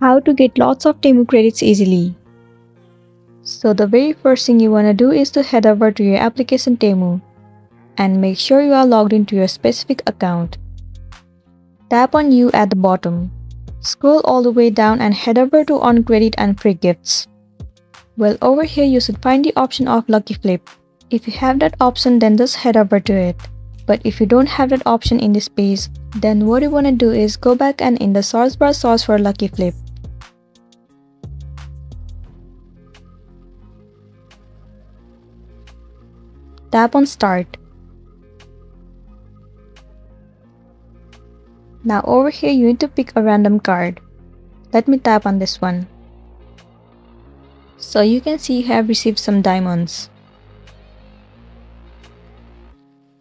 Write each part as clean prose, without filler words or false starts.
How to get lots of Temu credits easily. So the very first thing you want to do is to head over to your application Temu and make sure you are logged into your specific account. Tap on You at the bottom. Scroll all the way down and head over to On Credit and Free Gifts. Well, over here you should find the option of Lucky Flip. If you have that option, then just head over to it. But if you don't have that option in this page, then what you want to do is go back and in the search bar search for Lucky Flip. Tap on Start. Now over here you need to pick a random card. Let me tap on this one. So you can see you have received some diamonds.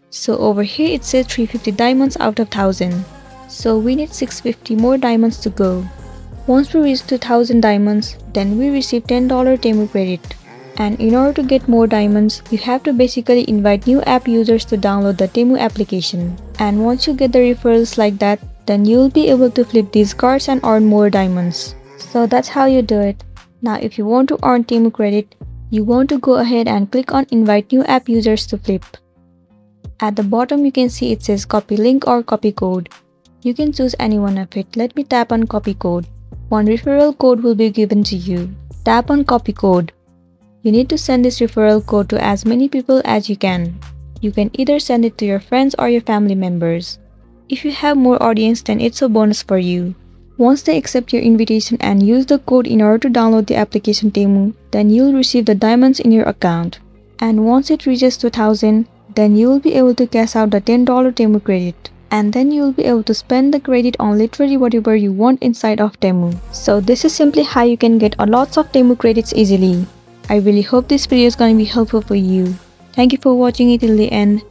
So over here it says 350 diamonds out of 1000. So we need 650 more diamonds to go. Once we reach 2000 diamonds, then we receive $10 Temu credit. And in order to get more diamonds, you have to basically invite new app users to download the Temu application. And once you get the referrals like that, then you'll be able to flip these cards and earn more diamonds. So that's how you do it. Now if you want to earn Temu credit, you want to go ahead and click on Invite New App Users to Flip. At the bottom you can see it says Copy Link or Copy Code. You can choose any one of it. Let me tap on Copy Code. One referral code will be given to you. Tap on Copy Code. You need to send this referral code to as many people as you can. You can either send it to your friends or your family members. If you have more audience, then it's a bonus for you. Once they accept your invitation and use the code in order to download the application Temu, then you'll receive the diamonds in your account. And once it reaches 2000, then you will be able to cash out the $10 Temu credit. And then you will be able to spend the credit on literally whatever you want inside of Temu. So this is simply how you can get a lots of Temu credits easily. I really hope this video is going to be helpful for you. Thank you for watching it till the end.